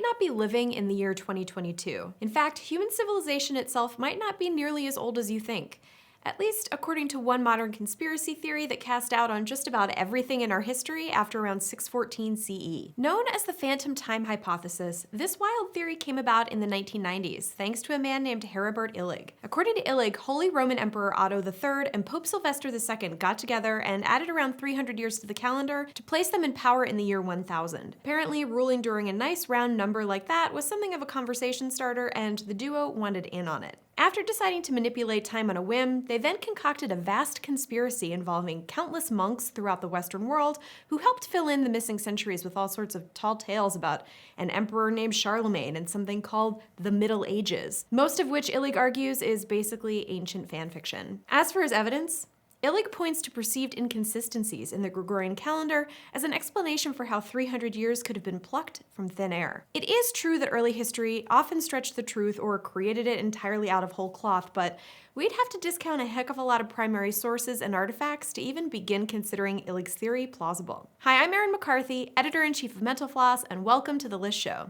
not be living in the year 2022. In fact, human civilization itself might not be nearly as old as you think. At least according to one modern conspiracy theory that cast doubt on just about everything in our history after around 614 CE. Known as the phantom time hypothesis, this wild theory came about in the 1990s thanks to a man named Heribert Illig. According to Illig, Holy Roman Emperor Otto III and Pope Sylvester II got together and added around 300 years to the calendar to place them in power in the year 1000. Apparently, ruling during a nice round number like that was something of a conversation starter, and the duo wanted in on it. After deciding to manipulate time on a whim, they then concocted a vast conspiracy involving countless monks throughout the Western world who helped fill in the missing centuries with all sorts of tall tales about an emperor named Charlemagne and something called the Middle Ages, most of which Illig argues is basically ancient fan fiction. As for his evidence, Illig points to perceived inconsistencies in the Gregorian calendar as an explanation for how 300 years could have been plucked from thin air. It is true that early history often stretched the truth or created it entirely out of whole cloth, but we'd have to discount a heck of a lot of primary sources and artifacts to even begin considering Illig's theory plausible. Hi, I'm Erin McCarthy, Editor-in-Chief of Mental Floss, and welcome to The List Show.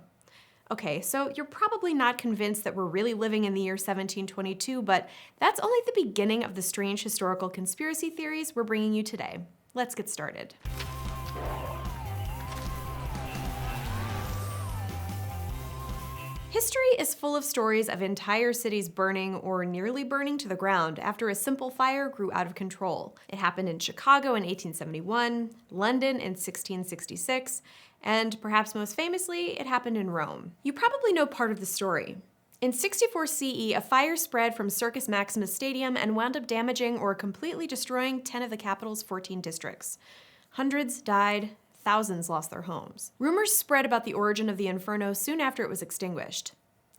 Okay, so you're probably not convinced that we're really living in the year 1722, but that's only the beginning of the strange historical conspiracy theories we're bringing you today. Let's get started. History is full of stories of entire cities burning or nearly burning to the ground after a simple fire grew out of control. It happened in Chicago in 1871, London in 1666, and perhaps most famously, it happened in Rome. You probably know part of the story. In 64 CE, a fire spread from Circus Maximus Stadium and wound up damaging or completely destroying 10 of the capital's 14 districts. Hundreds died, thousands lost their homes. Rumors spread about the origin of the inferno soon after it was extinguished.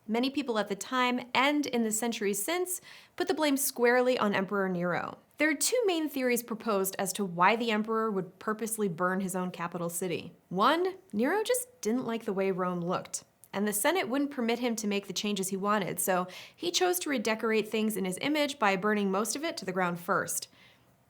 Many people at the time, and in the centuries since, put the blame squarely on Emperor Nero. There are two main theories proposed as to why the emperor would purposely burn his own capital city. One, Nero just didn't like the way Rome looked, and the Senate wouldn't permit him to make the changes he wanted, so he chose to redecorate things in his image by burning most of it to the ground first.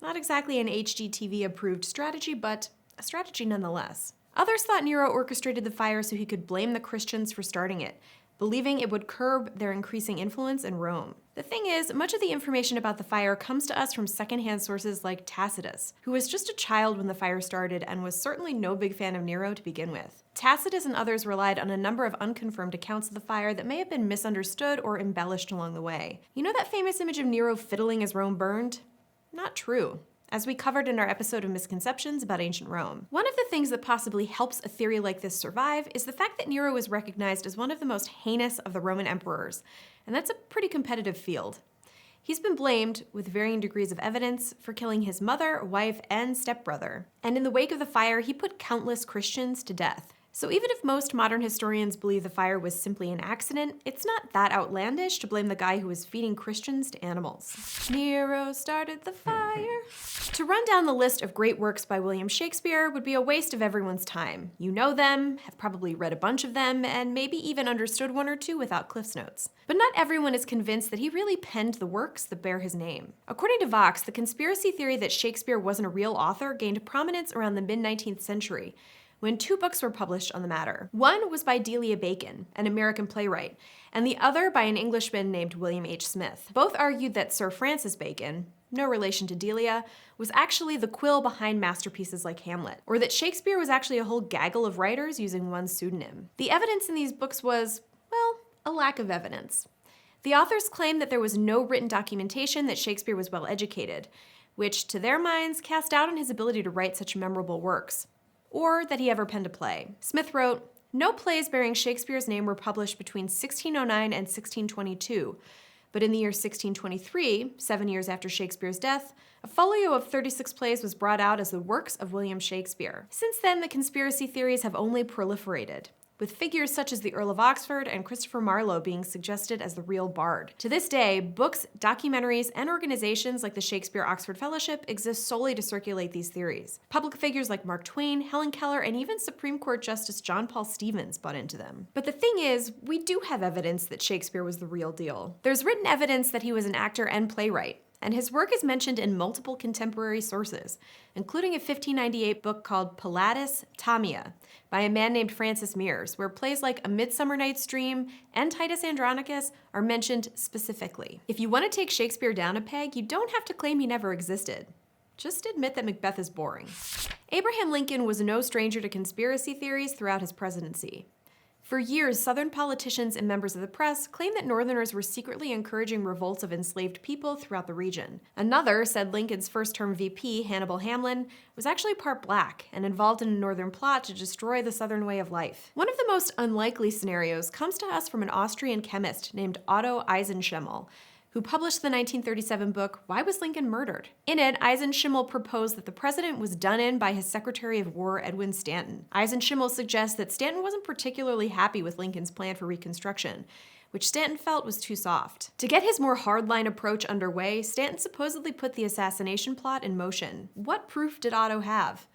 Not exactly an HGTV-approved strategy, but a strategy nonetheless. Others thought Nero orchestrated the fire so he could blame the Christians for starting it, believing it would curb their increasing influence in Rome. The thing is, much of the information about the fire comes to us from secondhand sources like Tacitus, who was just a child when the fire started and was certainly no big fan of Nero to begin with. Tacitus and others relied on a number of unconfirmed accounts of the fire that may have been misunderstood or embellished along the way. You know that famous image of Nero fiddling as Rome burned? Not true, as we covered in our episode of Misconceptions about ancient Rome. One of the things that possibly helps a theory like this survive is the fact that Nero was recognized as one of the most heinous of the Roman emperors, and that's a pretty competitive field. He's been blamed, with varying degrees of evidence, for killing his mother, wife, and stepbrother. And in the wake of the fire, he put countless Christians to death. So even if most modern historians believe the fire was simply an accident, it's not that outlandish to blame the guy who was feeding Christians to animals. Nero started the fire. To run down the list of great works by William Shakespeare would be a waste of everyone's time. You know them, have probably read a bunch of them, and maybe even understood one or two without Cliff's Notes. But not everyone is convinced that he really penned the works that bear his name. According to Vox, the conspiracy theory that Shakespeare wasn't a real author gained prominence around the mid-19th century, when two books were published on the matter. One was by Delia Bacon, an American playwright, and the other by an Englishman named William H. Smith. Both argued that Sir Francis Bacon, no relation to Delia, was actually the quill behind masterpieces like Hamlet, or that Shakespeare was actually a whole gaggle of writers using one pseudonym. The evidence in these books was, well, a lack of evidence. The authors claimed that there was no written documentation that Shakespeare was well educated, which to their minds cast doubt on his ability to write such memorable works, or that he ever penned a play. Smith wrote, "No plays bearing Shakespeare's name were published between 1609 and 1622, but in the year 1623, 7 years after Shakespeare's death, a folio of 36 plays was brought out as the works of William Shakespeare." Since then, the conspiracy theories have only proliferated, with figures such as the Earl of Oxford and Christopher Marlowe being suggested as the real bard. To this day, books, documentaries, and organizations like the Shakespeare-Oxford Fellowship exist solely to circulate these theories. Public figures like Mark Twain, Helen Keller, and even Supreme Court Justice John Paul Stevens bought into them. But the thing is, we do have evidence that Shakespeare was the real deal. There's written evidence that he was an actor and playwright, and his work is mentioned in multiple contemporary sources, including a 1598 book called Pilatus Tamia by a man named Francis Mears, where plays like A Midsummer Night's Dream and Titus Andronicus are mentioned specifically. If you want to take Shakespeare down a peg, you don't have to claim he never existed. Just admit that Macbeth is boring. Abraham Lincoln was no stranger to conspiracy theories throughout his presidency. For years, Southern politicians and members of the press claimed that Northerners were secretly encouraging revolts of enslaved people throughout the region. Another said Lincoln's first-term VP, Hannibal Hamlin, was actually part black and involved in a Northern plot to destroy the Southern way of life. One of the most unlikely scenarios comes to us from an Austrian chemist named Otto Eisenschimmel, who published the 1937 book, Why Was Lincoln Murdered? In it, Eisenschimmel proposed that the president was done in by his Secretary of War, Edwin Stanton. Eisenschimmel suggests that Stanton wasn't particularly happy with Lincoln's plan for Reconstruction, which Stanton felt was too soft. To get his more hardline approach underway, Stanton supposedly put the assassination plot in motion. What proof did Otto have?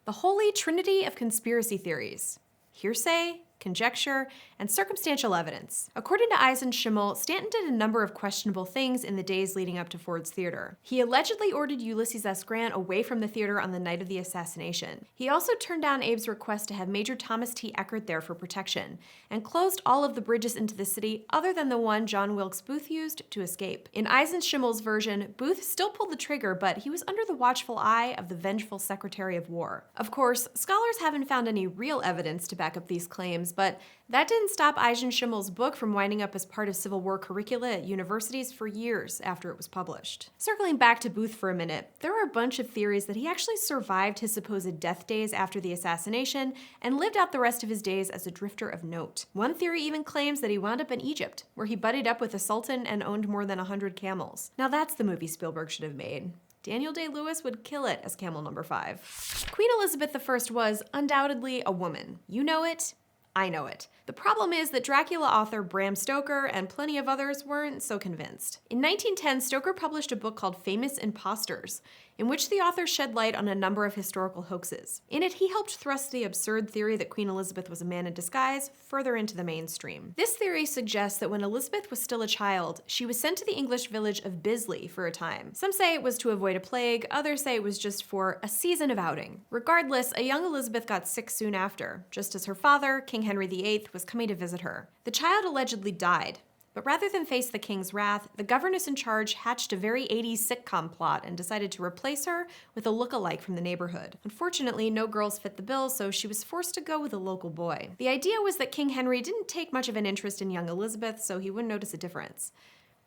The holy trinity of conspiracy theories: hearsay, conjecture, and circumstantial evidence. According to Eisenschimmel, Stanton did a number of questionable things in the days leading up to Ford's Theater. He allegedly ordered Ulysses S. Grant away from the theater on the night of the assassination. He also turned down Abe's request to have Major Thomas T. Eckert there for protection, and closed all of the bridges into the city other than the one John Wilkes Booth used to escape. In Eisenschimmel's version, Booth still pulled the trigger, but he was under the watchful eye of the vengeful Secretary of War. Of course, scholars haven't found any real evidence to back up these claims, but that didn't stop Eisenschimmel's book from winding up as part of Civil War curricula at universities for years after it was published. Circling back to Booth for a minute, there are a bunch of theories that he actually survived his supposed death days after the assassination and lived out the rest of his days as a drifter of note. One theory even claims that he wound up in Egypt, where he buddied up with the Sultan and owned more than 100 camels. Now that's the movie Spielberg should have made. Daniel Day-Lewis would kill it as camel number 5. Queen Elizabeth I was undoubtedly a woman. You know it, I know it. The problem is that Dracula author Bram Stoker and plenty of others weren't so convinced. In 1910, Stoker published a book called Famous Impostors, in which the author shed light on a number of historical hoaxes. In it, he helped thrust the absurd theory that Queen Elizabeth was a man in disguise further into the mainstream. This theory suggests that when Elizabeth was still a child, she was sent to the English village of Bisley for a time. Some say it was to avoid a plague, others say it was just for a season of outing. Regardless, a young Elizabeth got sick soon after, just as her father, King Henry VIII, was coming to visit her. The child allegedly died, but rather than face the king's wrath, the governess in charge hatched a very 80s sitcom plot and decided to replace her with a look-alike from the neighborhood. Unfortunately, no girls fit the bill, so she was forced to go with a local boy. The idea was that King Henry didn't take much of an interest in young Elizabeth, so he wouldn't notice a difference.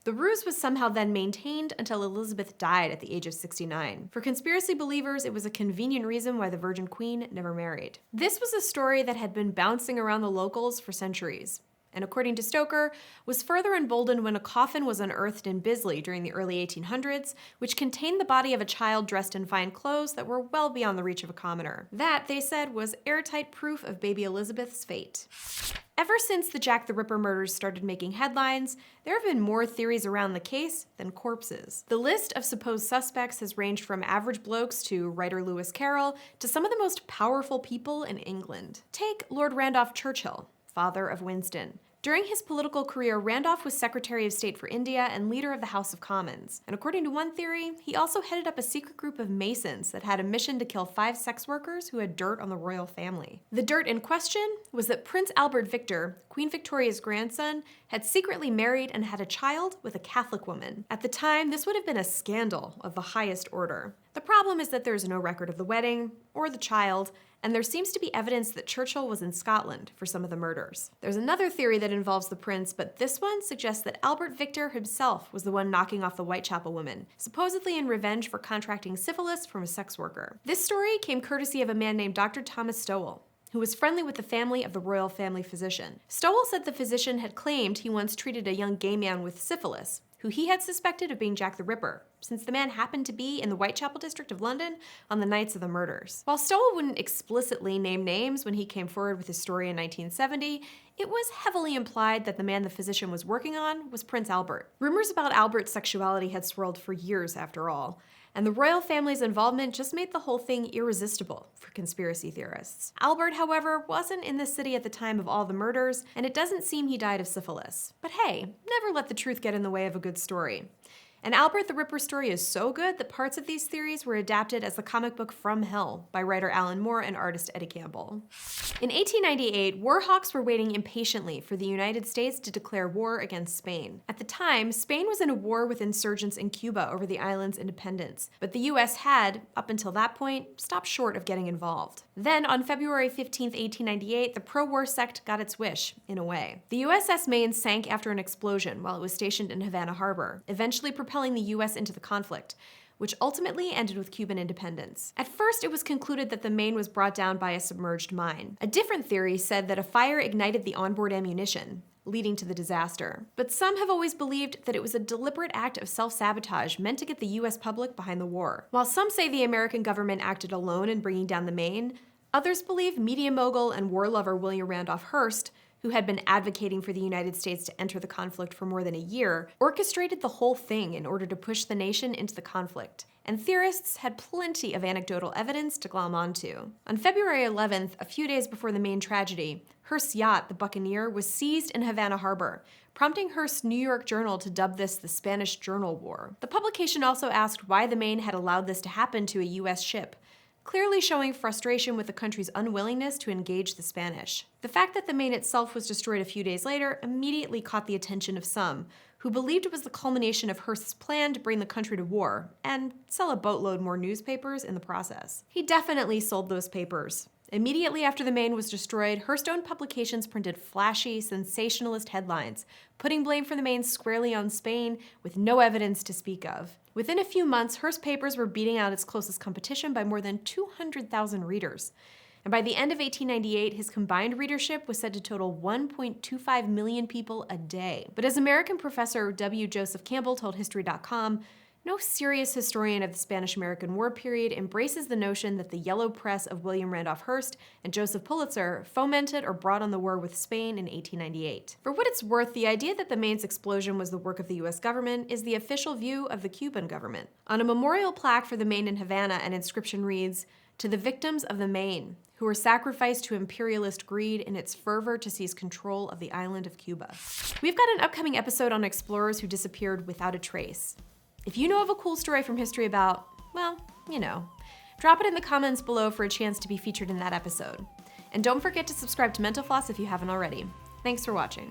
The ruse was somehow then maintained until Elizabeth died at the age of 69. For conspiracy believers, it was a convenient reason why the Virgin Queen never married. This was a story that had been bouncing around the locals for centuries, and according to Stoker, was further emboldened when a coffin was unearthed in Bisley during the early 1800s, which contained the body of a child dressed in fine clothes that were well beyond the reach of a commoner. That, they said, was airtight proof of baby Elizabeth's fate. Ever since the Jack the Ripper murders started making headlines, there have been more theories around the case than corpses. The list of supposed suspects has ranged from average blokes to writer Lewis Carroll to some of the most powerful people in England. Take Lord Randolph Churchill, father of Winston. During his political career, Randolph was Secretary of State for India and leader of the House of Commons. And according to one theory, he also headed up a secret group of Masons that had a mission to kill 5 sex workers who had dirt on the royal family. The dirt in question was that Prince Albert Victor, Queen Victoria's grandson, had secretly married and had a child with a Catholic woman. At the time, this would have been a scandal of the highest order. The problem is that there is no record of the wedding or the child, and there seems to be evidence that Churchill was in Scotland for some of the murders. There's another theory that involves the prince, but this one suggests that Albert Victor himself was the one knocking off the Whitechapel woman, supposedly in revenge for contracting syphilis from a sex worker. This story came courtesy of a man named Dr. Thomas Stowell, who was friendly with the family of the royal family physician. Stowell said the physician had claimed he once treated a young gay man with syphilis, who he had suspected of being Jack the Ripper, since the man happened to be in the Whitechapel district of London on the nights of the murders. While Stowell wouldn't explicitly name names when he came forward with his story in 1970, it was heavily implied that the man the physician was working on was Prince Albert. Rumors about Albert's sexuality had swirled for years after all, and the royal family's involvement just made the whole thing irresistible for conspiracy theorists. Albert, however, wasn't in the city at the time of all the murders, and it doesn't seem he died of syphilis. But hey, never let the truth get in the way of a good story. And Albert the Ripper story is so good that parts of these theories were adapted as the comic book From Hell by writer Alan Moore and artist Eddie Campbell. In 1898, war hawks were waiting impatiently for the United States to declare war against Spain. At the time, Spain was in a war with insurgents in Cuba over the island's independence, but the US had, up until that point, stopped short of getting involved. Then, on February 15, 1898, the pro-war sect got its wish, in a way. The USS Maine sank after an explosion while it was stationed in Havana Harbor, eventually propelling the US into the conflict, which ultimately ended with Cuban independence. At first, it was concluded that the Maine was brought down by a submerged mine. A different theory said that a fire ignited the onboard ammunition, leading to the disaster. But some have always believed that it was a deliberate act of self-sabotage meant to get the US public behind the war. While some say the American government acted alone in bringing down the Maine, others believe media mogul and war lover William Randolph Hearst, who had been advocating for the United States to enter the conflict for more than a year, orchestrated the whole thing in order to push the nation into the conflict. And theorists had plenty of anecdotal evidence to glom onto. On February 11th, a few days before the Maine tragedy, Hearst's yacht, the Buccaneer, was seized in Havana Harbor, prompting Hearst's New York Journal to dub this the Spanish Journal War. The publication also asked why the Maine had allowed this to happen to a US ship, clearly showing frustration with the country's unwillingness to engage the Spanish. The fact that the Maine itself was destroyed a few days later immediately caught the attention of some, who believed it was the culmination of Hearst's plan to bring the country to war, and sell a boatload more newspapers in the process. He definitely sold those papers. Immediately after the Maine was destroyed, Hearst-owned publications printed flashy, sensationalist headlines, putting blame for the Maine squarely on Spain with no evidence to speak of. Within a few months, Hearst papers were beating out its closest competition by more than 200,000 readers. And by the end of 1898, his combined readership was said to total 1.25 million people a day. But as American professor W. Joseph Campbell told History.com, no serious historian of the Spanish-American War period embraces the notion that the yellow press of William Randolph Hearst and Joseph Pulitzer fomented or brought on the war with Spain in 1898. For what it's worth, the idea that the Maine's explosion was the work of the US government is the official view of the Cuban government. On a memorial plaque for the Maine in Havana, an inscription reads, "To the victims of the Maine, who were sacrificed to imperialist greed in its fervor to seize control of the island of Cuba." We've got an upcoming episode on explorers who disappeared without a trace. If you know of a cool story from history about, well, you know, drop it in the comments below for a chance to be featured in that episode. And don't forget to subscribe to Mental Floss if you haven't already. Thanks for watching.